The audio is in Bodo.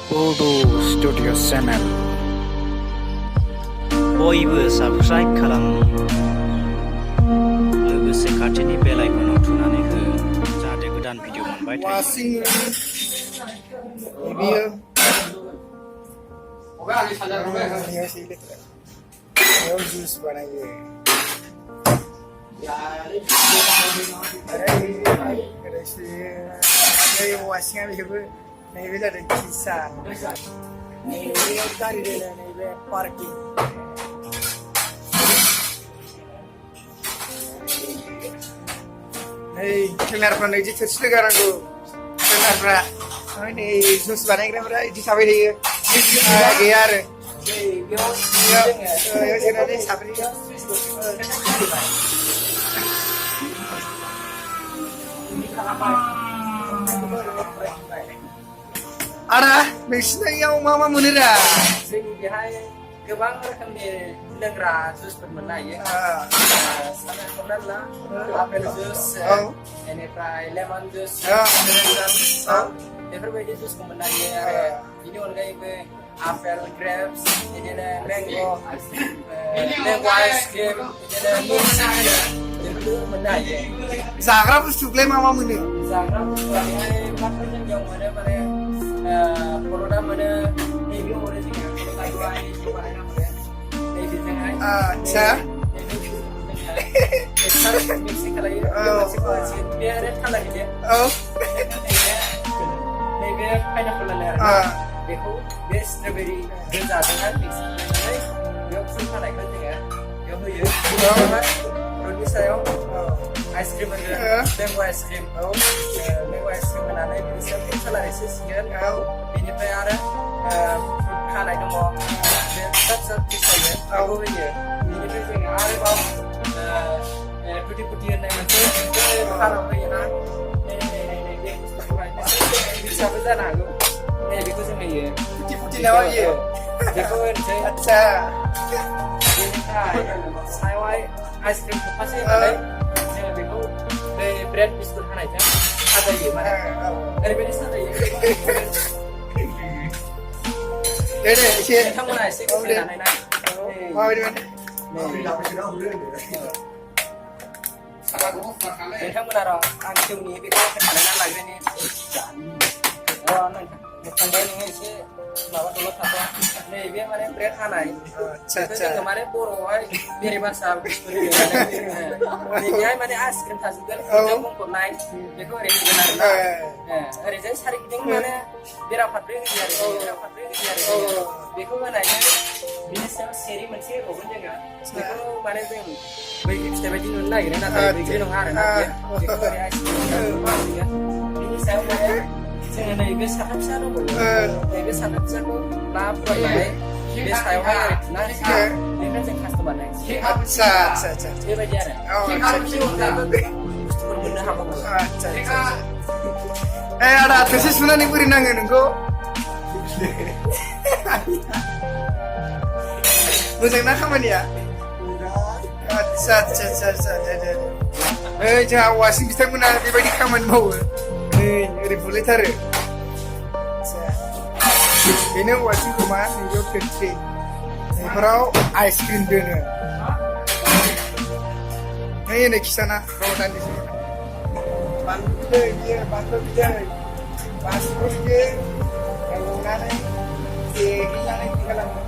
Bodo Studio Channel बयबो साबस्क्राइब खालाम लोगोसे खाथिनि बेल आइकनआव थुनानै हो जाहाथे गोदान भिडिअ मोनबाय थायो Washing Video juice बनाइए washing बेबो नैबे जादों किसा नैबे गारि दोनो नैबे पार्किं नै ट्रेनारफ्रा नैदि थोरसि लोगानांगौ ट्रेनारफ्रा नै जुइस बानायग्राफ्रा इदि थाबाय थायो गैया आरो बेयाव जिरायनानै साब्रै आदा नोंसिनियाव मा मोनोरा जोंनि बेहाय गोबां रोखोमनि लोंग्रा जुइसफोर मोननो हायो हमनानै ला आपेल जुइस बेनिफ्राय लेमन जुइस बेफोरबायदि जुइसखौ मोननो हायो आरो बिनि अनगायैबो आपेल ग्रेप्स बिदिनो मैंग' आइसक्रिम बिदिनो बेफोरखौ मोननो हायो जाग्रा बुस्थुखौलाय मा मोनो जाग्रा बुस्थुआहाय मात्र जोंनियाव मोनो माने परोटा मोनो नैबे हरो जोङो बानायना मोनो नैबेजोंहाय आच्छा मिक्सिं खालायो बे आरो थान्दा गिदिर नैबे पाइनापल आरो बेखौ बे स्ट्रबेरि गोजाजोंहाय मिक्सिं खालामनानै बेयाव फुल खानायखौ जोङो बेयाव होयो रडनि सायाव आइसक्रिम होगोन मैंग' आइसक्रिम होनानै बिनि सायाव फुड कालार एसे सिगोन बेनिफ्राय आरो फ्रुट खानाय दङ बे फिसा फिसा पिस थायो बेखौ होयो बेनिफ्राय जोङो आरोबाव टुटि फुटि होननाय मोनसे खानाव होयोना बे बुस्थुखौहाय फिसाबो जानो हागौ बेखौ जों होयो टुटि फुटि नामा होयो बेखौ होनोसै आच्छा बेनिफ्राय सायावहाय आइसक्रिम थफासे होनानै जोङो बेखौ बै ब्रेड बिस्कुट हानायजों साजायो माने ओरैबायदि साजायो दे एसे नोंथांमोना एसे गसायनानै नाय माबायदि नोंथांमोना र' आं जौनि बेखौ बानायना लाग्रोनि नोंथांबाय नोङो एसे माबा दलद थाथ'आ नैबे माने ब्रेड हानाय जोङो माने बर'आवहाय बेरेबासा नैबेहाय माने आइसक्रिम थाजोबगोन बुंफबनाय बेखौ ओरै होगोन आरोना ओरैजाय सारिगिदिं माने बेराफारब्रै होयो आरो बेखौ होनायजों बिनि सायाव सेरि मोनसे होबावगोन जोङो बेखौ माने जों बैग्रि फिथाइ बायदि नुनो नागिरो नाथाय बैग्रि नङा आरोना बेखौ ओरै आइसक्रिम बिनि सायाव माने जोङो नैबे साथा फिसा दंबावो नैबे साथा फिसाखौ ना फुवारनानै बे सायावहाय ओरै थुना होसिगोन बेनिफ्राय जों कास्टमार नायनोसै आच्छा बेबायदि आरो बिनि अनगायैबो बुस्थुफोर मोननो हाबावो आदा थोरसि सुनानै बोरै नाङो नोंखौ मोजां ना खामानिया आच्छा दे जोंहा वासिं बिथांमोना बेबायदि खामानि मावो नै ओरै बुलायथारो बेनो वासिं रुमा नैबेयाव थोरसि बेफोराव आइसक्रिम दोनो नै नै खिथाना र' दान्दिसे बानलु बिदै बानलु बिदै एवनानै देग्लिनानै बिदि खालामो